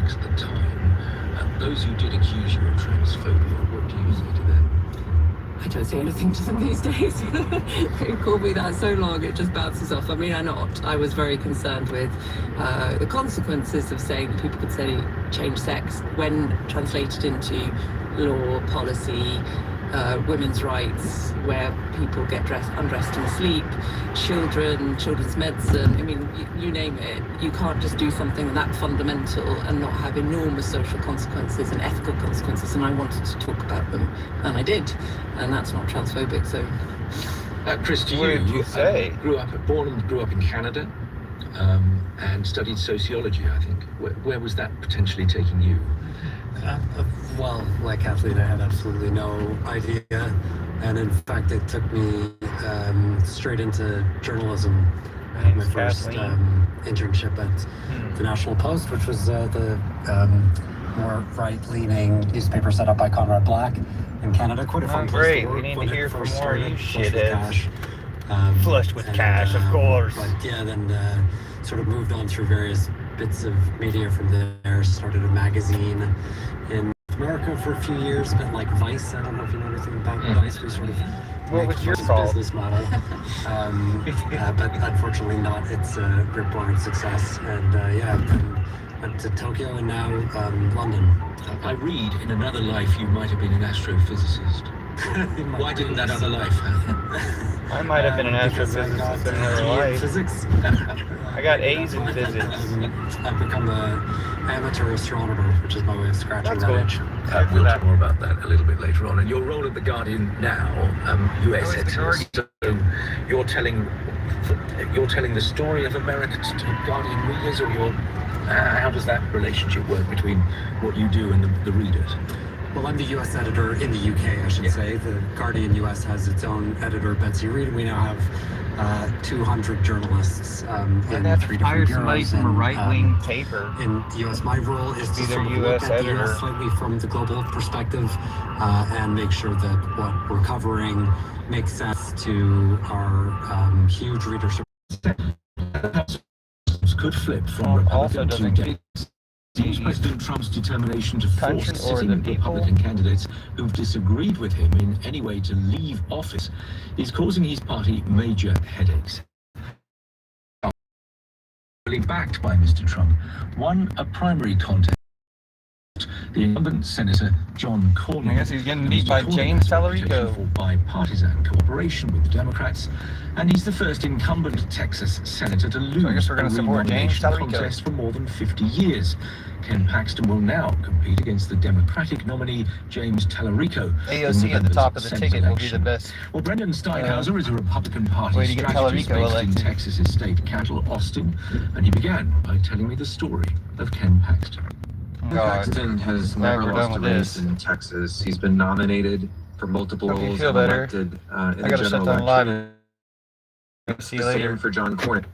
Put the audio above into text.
sex at the time. Those who did accuse you of transphobia, what do you say to them? I don't say anything to them these days. They called me that so long, it just bounces off. I mean, I was very concerned with the consequences of saying that people could say change sex when translated into law, policy, women's rights, where people get undressed in sleep, children's medicine. I mean, you name it. You can't just do something that fundamental and not have enormous social consequences and ethical consequences. And I wanted to talk about them, and I did. And that's not transphobic. So, Chris, what did you say? Born and grew up in Canada, and studied sociology. I think. Where was that potentially taking you? Well, like Kathleen, I had absolutely no idea, and in fact, it took me straight into journalism. I had my first internship at the National Post, which was the more right-leaning newspaper set up by Conrad Black in Canada. Quite a fun place to work. We need to when hear it from first more started, you flush with shitheads. cash. Flushed with cash, of course. But yeah, then sort of moved on through various bits of media from there. Started a magazine in America for a few years, a bit like Vice. I don't know if you know anything about Vice. We sort of what was your business model, but unfortunately not its rip-roaring success. And went to Tokyo and now London. I read in another life you might have been an astrophysicist. Why didn't that other life happen? I might have been an astrophysicist in another life. Physics. I got A's in physics. I've become an amateur astronomer, which is my way of scratching that itch. We'll talk more about that a little bit later on. And your role at The Guardian now, US editor, so you're telling the story of America to Guardian readers, or how does that relationship work between what you do and the readers? Well, I'm the U.S. editor in the UK, I should say. The Guardian US has its own editor, Betsy Reed, and we now have 200 journalists in 3 different somebody bureaus. from a right-wing paper. In the US, my role is to Be their sort of US look at the editor. US slightly from the global perspective and make sure that what we're covering makes sense to our huge readership. Could flip from Republican to Democrat. President Trump's determination to force sitting Republican candidates who've disagreed with him in any way to leave office is causing his party major headaches. Backed by Mr. Trump, won a primary contest. The incumbent Senator John Cornyn. I guess he's getting beat by James Tallarico. For bipartisan cooperation with the Democrats, and he's the first incumbent Texas senator to lose I guess we're going to support James Tallarico. contest for more than 50 years. Ken Paxton will now compete against the Democratic nominee James Tallarico. AOC at the top of the ticket will be the best. Well, Brendan Steinhauser is a Republican Party way to get strategist Tallarico based in elected. Texas's state capital, Austin, and he began by telling me the story of Ken Paxton. Paxton has Glad never we're lost a done with race this. in Texas. He's been nominated for multiple Hope you roles feel and better. elected in I the gotta shut general down election. live. See you The same later. for John Cornyn.